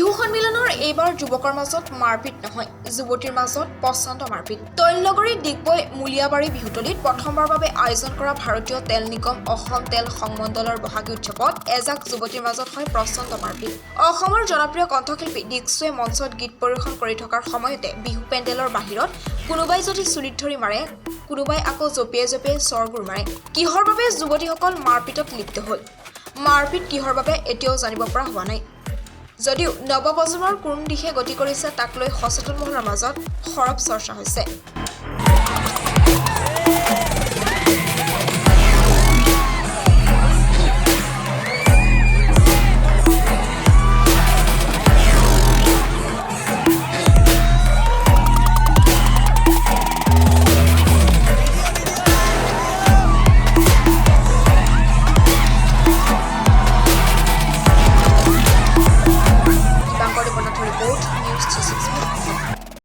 বিহু সন্মিলনৰ এইবাৰ যুৱকৰ মাজত মাৰপিট নহয়, যুৱতীৰ মাজত পচন্দ মাৰপিট। তৈলনগৰী ডিগবৈ মুলিয়াবাৰী বিহুতলীত প্ৰথমবাৰৰ বাবে আয়োজন কৰা ভাৰতীয় তেল নিগম অসম তেল সংমণ্ডলৰ বহাগী উৎসৱত এজাক যুৱতীৰ মাজত হয় প্ৰচণ্ড মাৰপিট। অসমৰ জনপ্ৰিয় কণ্ঠশিল্পী ডিকছুৱে মঞ্চত গীত পৰিৱেশন কৰি থকাৰ সময়তে বিহু পেণ্ডেলৰ বাহিৰত কোনোবাই যদি চুলিত ধৰি মাৰে, কোনোবাই আকৌ জঁপিয়াই জঁপিয়াই চৰগুৰ মাৰে। কিহৰ বাবে যুৱতীসকল মাৰপিটত লিপ্ত হ'ল? মাৰপিট কিহৰ বাবে এতিয়াও জানিব পৰা হোৱা নাই। যদিও নৱপ্ৰজন্মৰ কোন দিশে গতি কৰিছে তাক লৈ সচেতন মহলৰ মাজত সৰব চৰ্চা হৈছে। News365